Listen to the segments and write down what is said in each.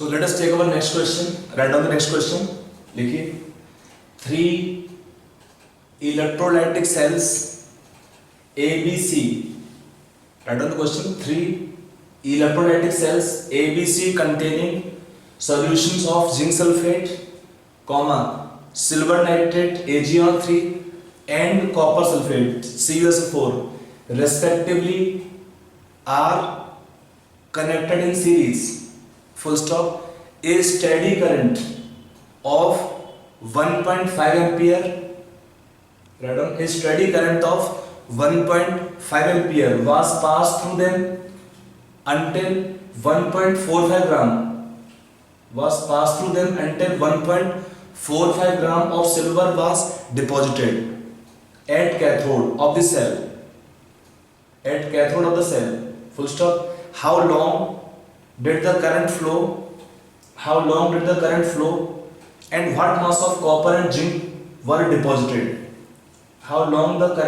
So let us take our next question. Write down the next question. लिखिए 3 electrolytic cells ABC. Write down the question. 3 electrolytic cells ABC containing solutions of zinc sulfate, comma silver nitrate AgNO3 and copper sulfate CuSO4 respectively are connected in series. Full stop. A steady current of 1.5 ampere. Write down. A steady current of 1.5 ampere was passed through them until 1.45 gram was passed through them until 1.45 gram of silver was deposited at cathode of the cell. At cathode of the cell. Full stop. How long did the current flow? How long did the current flow? And what mass of copper and zinc were deposited? How long did the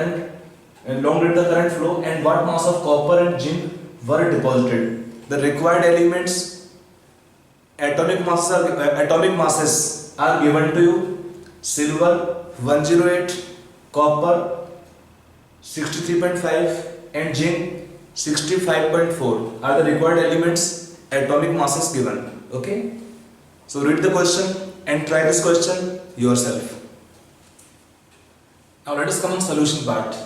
current flow? And what mass of copper and zinc were deposited? The required elements, atomic masses are given to you. Silver 108, copper 63.5, and zinc 65.4 are the required elements, atomic masses given. Okay, so read the question and try this question yourself. Now let us come on solution part.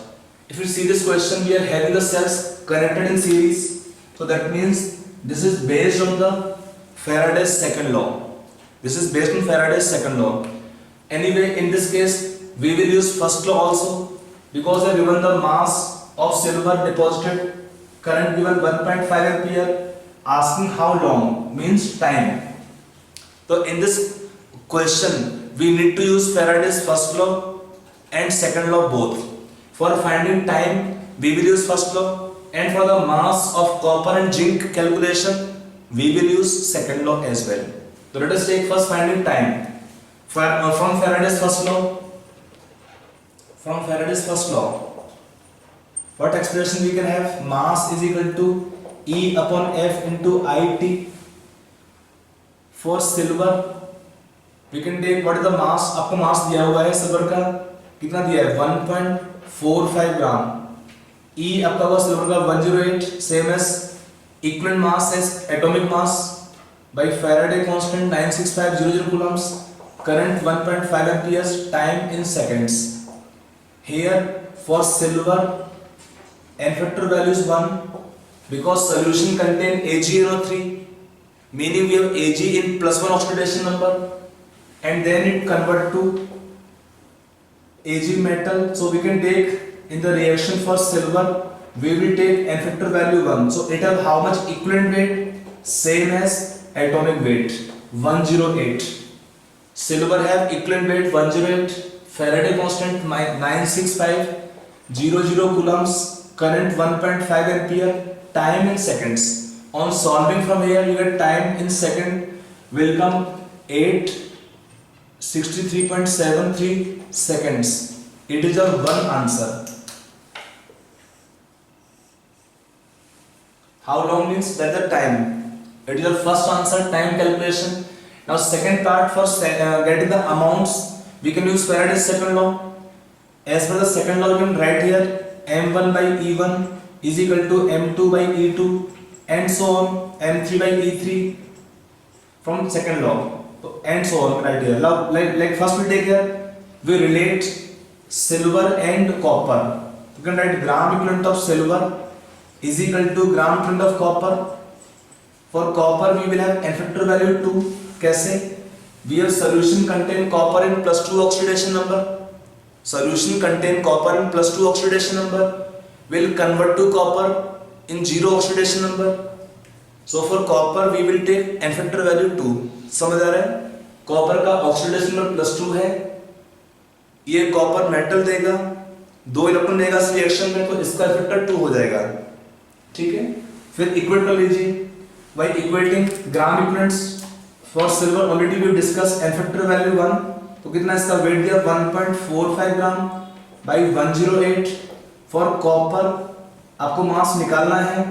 If you see this question, we are having the cells connected in series, so that means this is based on the Faraday's second law. This is based on Faraday's second law. Anyway, in this case we will use first law also, because they are given the mass of silver deposited, current given 1.5 ampere, asking how long means time. So in this question we need to use Faraday's first law and second law both. For finding time we will use first law, and for the mass of copper and zinc calculation we will use second law as well. So let us take first finding time. From Faraday's first law. From Faraday's first law, what expression we can have? Mass is equal to E upon F into IT. For silver we can take what is the mass. आपको मास दिया हुआ है silver का, कितना दिया है? 1.45 ग्राम. E आपका हुआ सिल्वर का 108, same as equivalent mass as atomic mass by Faraday constant 96500 coulombs. Current 1.5 amperes. Time in seconds. Here for silver n factor value is 1 because solution contain AgNO3, meaning we have Ag in +1 oxidation number, and then it convert to Ag metal. So we can take in the reaction for silver we will take n factor value 1. So it have how much equivalent weight? Same as atomic weight 108. Silver have equivalent weight 108. Faraday constant 96500 coulombs. Current 1.5 ampere. Time in seconds. On solving from here you get time in second will come 863.73 seconds. It is our one answer. How long means that the time. It is our first answer, time calculation. Now second part, for getting the amounts we can use Faraday's second law. As per the second law you can write here M1 by E1 is equal to M2 by E2 and so on, M3 by E3 from second law, and so on right here. Now like first we take here, we relate silver and copper. You can write gram equivalent of silver is equal to gram equivalent of copper. For copper we will have n factor value 2. कैसे? We have solution contain copper in +2 oxidation number. Solution contain copper in +2 oxidation number. Will convert to copper in 0 oxidation number. So for copper we will take n factor value 2. समझ आ रहा है? Copper का oxidation number +2 है. ये copper metal देगा, 2 electron देगा इस reaction में, तो इसका फैक्टर 2 हो जाएगा. ठीक है. फिर इक्वेट कर लीजिए by equating gram equivalents. For silver already we discussed n factor value 1, तो कितना इसका वेट दिया 1.45 ग्राम by 108. For copper आपको मास निकालना है,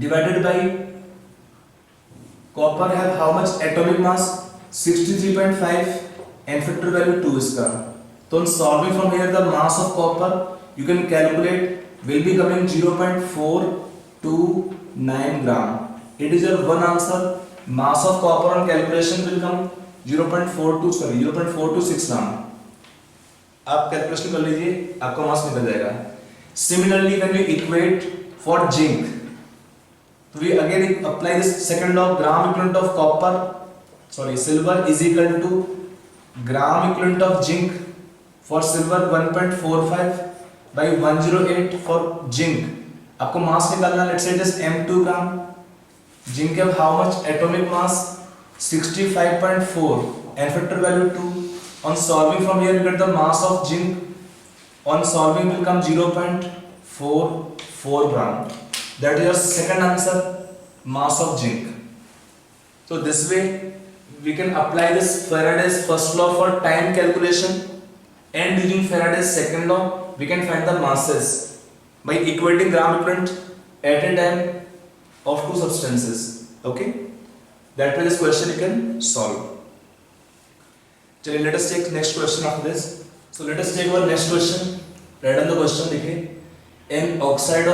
divided by Copper have how much atomic mass? 63.5 and factor value 2 इसका. So on solving from here the mass of copper you can calculate will be coming 0.429 gram. It is your one answer. Mass of copper on calculation will come 0.426 gram. आप calculation कर लीजिए, आपका मास निकल जाएगा. Similarly, when we equate for zinc, so we again apply this second law. Gram equivalent of silver is equal to gram equivalent of zinc. For silver 1.45 by 108 for zinc. आपको मास निकालना, let's say it is m2 gram. Zinc have how much atomic mass? 65.4 and factor value 2. On solving from here, you get the mass of zinc. On solving will come 0.44 gram. That is your second answer, mass of zinc. So this way we can apply this Faraday's first law for time calculation, and using Faraday's second law we can find the masses by equating gram equivalent at a time of two substances. Okay, that way this question you can solve. चलिए, let us take next question after this. So let us take our next question. Write down the question. देखिए, an oxide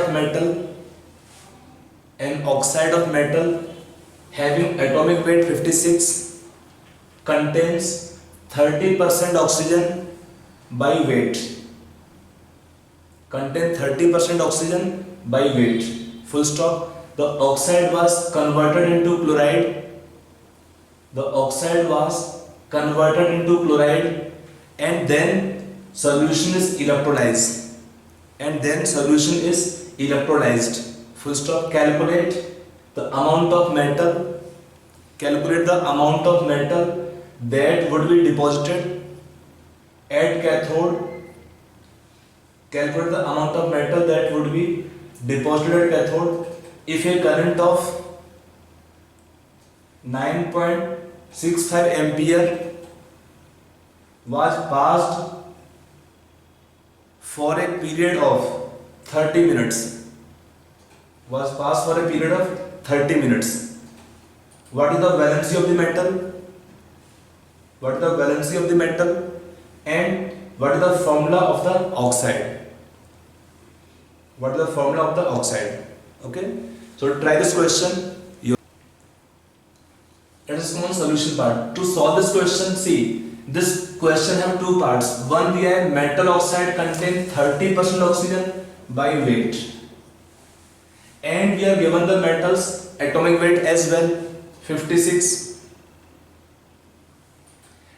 of metal having atomic weight 56 contains 30% oxygen by weight. Contain 30% oxygen by weight. Full stop. The oxide was converted into chloride. The oxide was converted into chloride, and then solution is electrolyzed. Full stop. Calculate the amount of metal. That would be deposited at cathode. Calculate the amount of metal that would be deposited at cathode if a current of 9.65 ampere was passed for a period of 30 minutes. What is the valency of the metal? And what is the formula of the oxide? Okay, so try this question. Let us come on solution part. To solve this question, see, this question have two parts. One, we have metal oxide contain 30% oxygen by weight, and we are given the metals atomic weight as well, 56.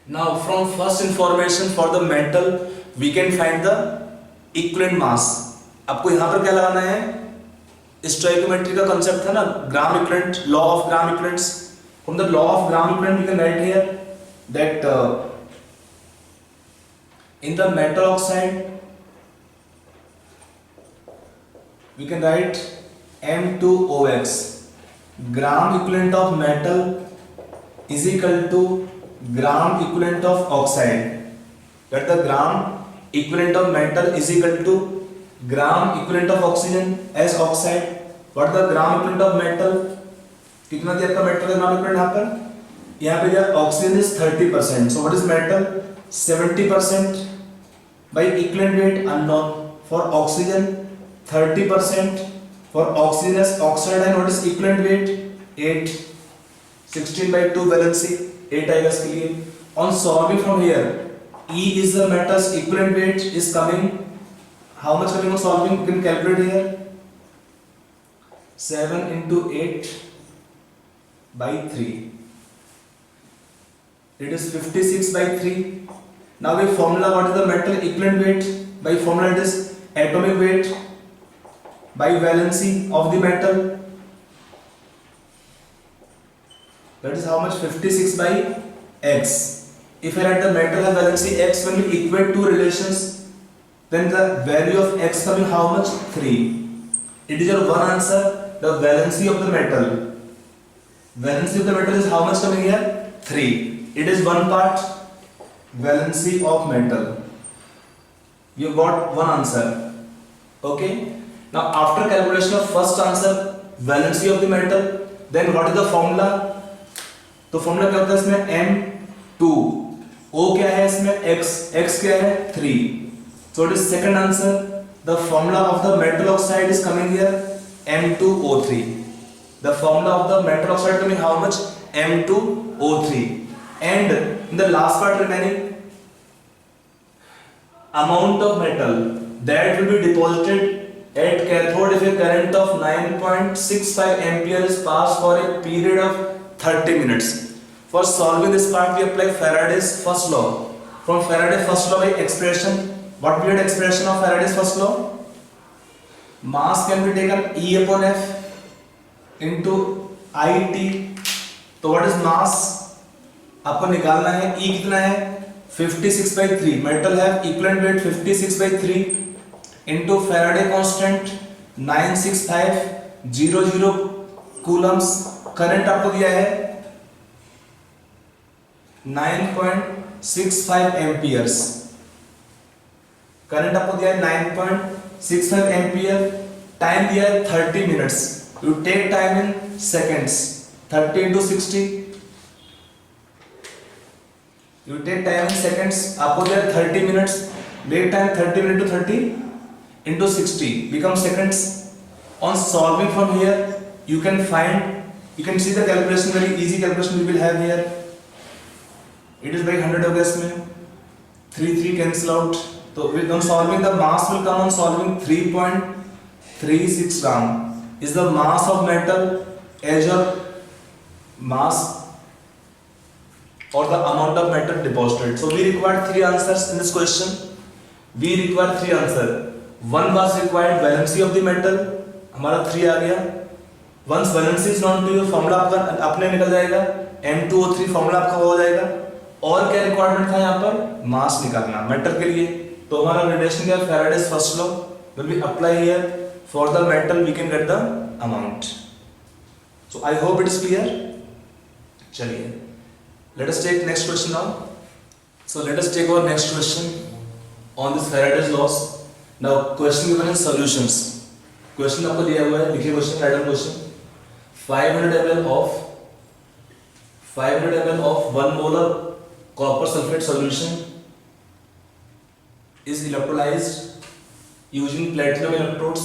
Now from first information for the metal we can find the equivalent mass. आपको यहाँ पर क्या लगाना है? Stoichiometry का concept था ना, gram equivalent, law of gram equivalents. From the law of gram equivalent we can write here that in the metal oxide we can write M2OX. Gram equivalent of metal is equal to gram equivalent of oxide. That the gram equivalent of metal is equal to gram equivalent of oxygen as oxide. What the gram equivalent of metal? कितना दिया आपका metal का gram equivalent? यहाँ पे दिया oxygen is 30%. So what is metal? 70% by equivalent weight unknown. For oxygen 30%. For oxygen as oxide ion what is equivalent weight? 8. 16/2 valency 8 आएगा इसके लिए. On solving from here E is the metal's equivalent weight is coming. How much coming on solving? You can calculate here. 7 into 8/3. It is 56/3. Now by formula, what is the metal equivalent weight? By formula it is atomic weight by valency of the metal. That is how much? 56/x. If I write the metal has valency x, when we equate two relations, then the value of x coming how much? 3. It is your one answer. The valency of the metal. Valency of the metal is how much coming here? 3. It is one part. Valency of metal. You got one answer. Okay. Now after calculation of first answer, valency of the metal, then what is the formula? तो formula क्या होता है इसमें M2, O क्या है इसमें X क्या है 3, so it is second answer. The formula of the metal oxide is coming here M2O3. The formula of the metal oxide coming how much? M2O3. And in the last part remaining, amount of metal that will be deposited at cathode if a current of 9.65 ampere is passed for a period of 30 minutes. For solving this part, we apply Faraday's first law. From Faraday's first law by expression, what we had expression of Faraday's first law? Mass can be taken E upon F into IT. तो what is mass? आपको निकालना है E कितना है 56/3. Metal है equivalent weight 56/3 into Faraday constant 96500 Coulomb's. Current आपको दिया है 9.65 एम्पियर्स. करंट आपको दिया है 9.65 एम्पियर. टाइम दिया है 30 minutes. You take time in seconds. 30 into 60. You take time in seconds. आपको दिया 30 minutes. Make time 30 minutes to 30 into 60 become seconds. On solving from here, you can see the calculation, very easy calculation we will have here. It is by 100 of gas में 3 cancel out. So on solving, the mass will come on solving 3.36 gram is the mass of metal as your mass or the amount of metal deposited. So we require 3 answers in this question. We require 3 answers. One was required valency of the metal. हमारा 3 आ गया. Once valency is known to you, formula आपका अपने निकल जाएगा. M2O3 formula आपका हो जाएगा. और क्या रिक्वायरमेंट था यहाँ पर? मास निकालना मेटल के लिए. तो हमारा रिलेशन क्या है? Faraday's first law. When we apply here for the metal, we can get the amount. So I hope it is clear. चलिए. Let us take next question now. So let us take our next question on this Faraday's laws. Now question given in solutions. Question आपको दिया हुआ है, लिखिए question, write down question. 500 ml of 1 molar copper sulfate solution is electrolyzed using platinum electrodes.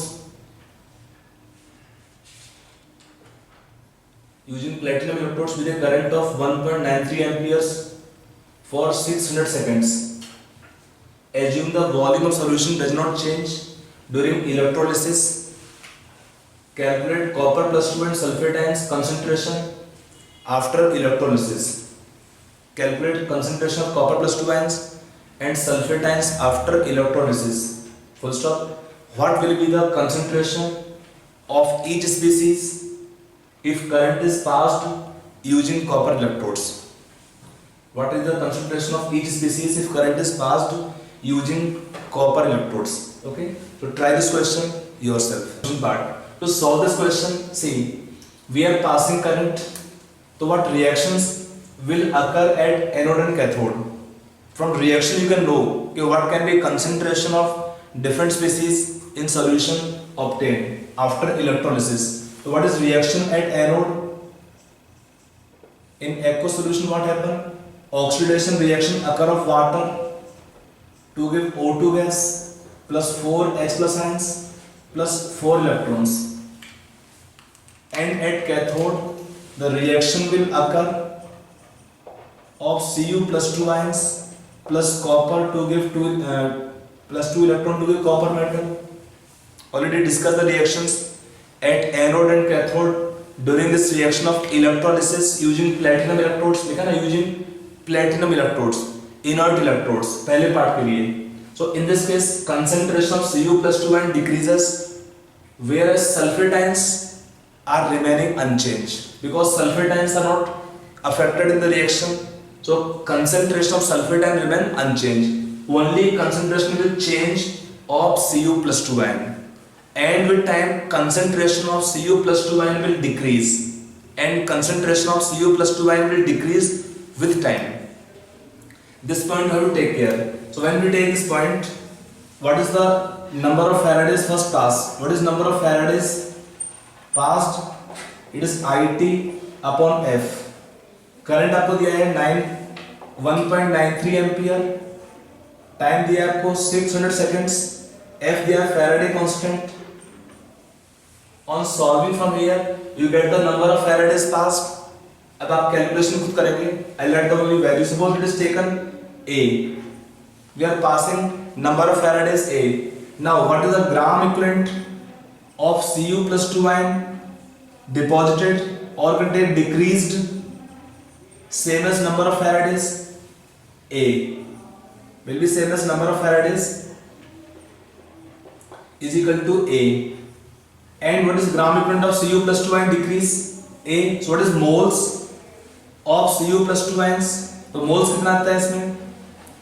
Using platinum electrodes with a current of 1.93 amperes for 600 seconds. Assume the volume of solution does not change during electrolysis. Calculate copper plus 2 and sulfate ions concentration after electrolysis. Calculate concentration of copper plus 2 ions and sulfate ions after electrolysis. Full stop. What will be the concentration of each species if current is passed using copper electrodes? What is the concentration of each species if current is passed using copper electrodes? Okay, so try this question yourself. Part to solve this question, see, we are passing current, so what reactions will occur at anode and cathode? From reaction you can know okay, what can be concentration of different species in solution obtained after electrolysis. So what is reaction at anode? In aqueous solution what happen? Oxidation reaction occur of water to give O2 gas plus 4 H plus ions plus 4 electrons. And at cathode the reaction will occur of Cu plus 2 ions plus copper to give plus 2 electron to give copper metal. Already discussed the reactions at anode and cathode during this reaction of electrolysis using platinum electrodes. देखा ना, using platinum electrodes, inert electrodes पहले part के लिए. So in this case concentration of Cu plus 2 ion decreases whereas sulfate ions are remaining unchanged because sulfate ions are not affected in the reaction. So concentration of sulfate ion remain unchanged. Only concentration will change of Cu plus 2 ion. And with time concentration of Cu plus 2 ion will decrease and concentration of Cu plus 2 ion will decrease with time. This point you have to take care. So when we take this point, what is the number of Faraday's first pass? What is number of Faraday's passed? It is IT upon F. Current आपको दिया है 1.93 ampere, time दिया है आपको 600 seconds, F दिया है Faraday constant. On solving from here you get the number of Faraday's passed. अब आप कैलकुलेशन खुद करेंगे। I let the only value, suppose it is taken A, we are passing number of Faradays A. Now what is the gram equivalent of Cu plus 2 ion deposited or contained decreased same as number of Faradays? A will be same as number of Faradays is equal to A. And what is gram equivalent of Cu plus 2 ion decrease? A. So what is moles of Cu plus 2 ions? तो moles कितना आता है इसमें?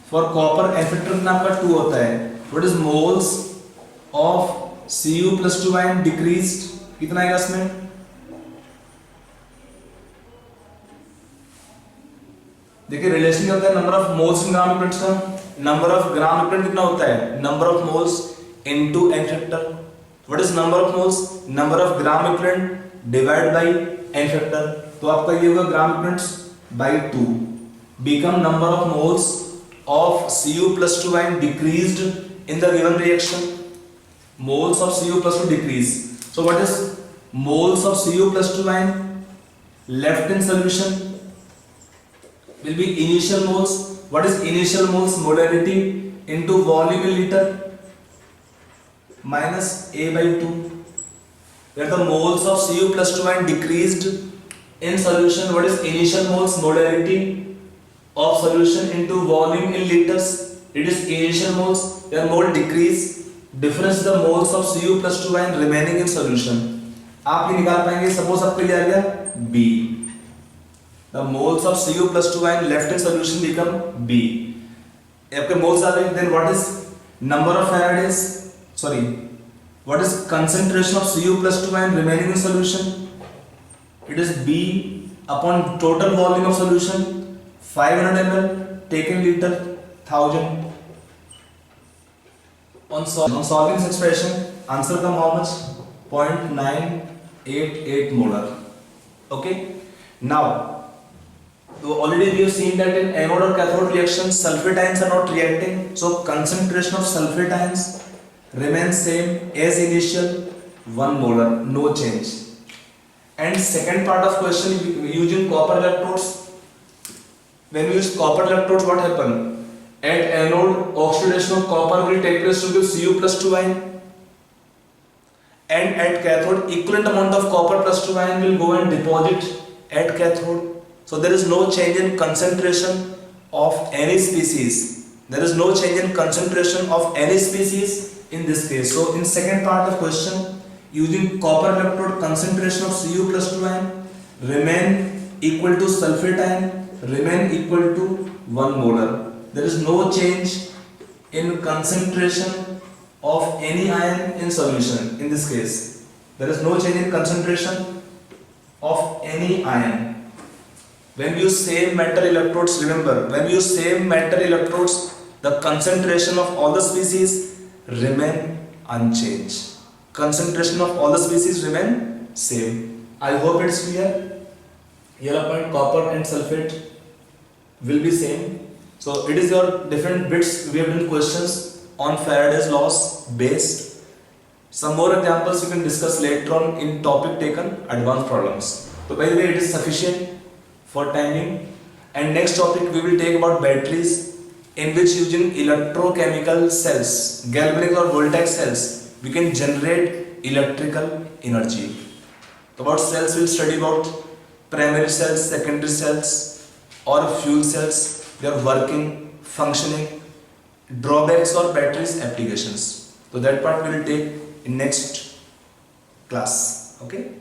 For copper एफेक्टर कितना आपका 2 होता है। What is moles of Cu plus 2 ion decreased कितना आएगा इसमें? देखिए रिलेशन क्या होता है number of moles in gram equivalent का। नंबर ऑफ ग्राम इक्विवेलेंट कितना होता है? Number of moles into n factor. What is number of moles? Number of gram equivalent divide by n factor. तो आपका ये होगा gram equivalents by 2 become number of moles of Cu plus 2 ion decreased in the given reaction. Moles of Cu plus 2 decrease. So what is moles of Cu plus 2 ion left in solution will be initial moles. What is initial moles? Molarity into volume in liter minus A by 2. Where the moles of Cu plus 2 ion decreased in solution. What is initial moles? Molarity of solution into volume in liters. It is initial moles. Their mole decrease. Difference the moles of Cu plus 2 ion remaining in solution. आप ये निकाल पाएंगे। Suppose आपके लिए आ गया B. The moles of Cu plus 2 ion left in solution become B. आपके moles आ गए। Then what is number of Faradays? Sorry. What is concentration of Cu plus 2 ion remaining in solution? It is B upon total volume of solution. 500 ml taken liter 1000. On solving this expression, answer come how much? 0.988 molar. Okay. Now, so already we have seen that in anode or cathode reactions, sulfate ions are not reacting. So concentration of sulfate ions remains same as initial, 1 molar, no change. And second part of question using copper electrodes. When we use copper electrodes, what happen? At anode, oxidation of copper will take place to give Cu plus 2 ion, and at cathode, equivalent amount of copper plus 2 ion will go and deposit at cathode. So there is no change in concentration of any species. There is no change in concentration of any species in this case. So in second part of question, using copper electrode, concentration of Cu plus 2 ion remain equal to sulfate ion remain equal to 1 molar. There is no change in concentration of any ion in solution. In this case, there is no change in concentration of any ion. When we use same metal electrodes, remember, when we use same metal electrodes, the concentration of all the species remain unchanged. Concentration of all the species remain same. I hope it's clear. Yellow point copper and sulfate will be same. So it is your different bits. We have done questions on Faraday's laws based. Some more examples you can discuss later on in topic taken advanced problems. So by the way, it is sufficient for timing. And next topic we will take about batteries, in which using electrochemical cells, galvanic or voltaic cells, we can generate electrical energy. So about cells we will study about primary cells, secondary cells or fuel cells, their working, functioning, drawbacks or batteries applications. So that part we will take in next class. Okay.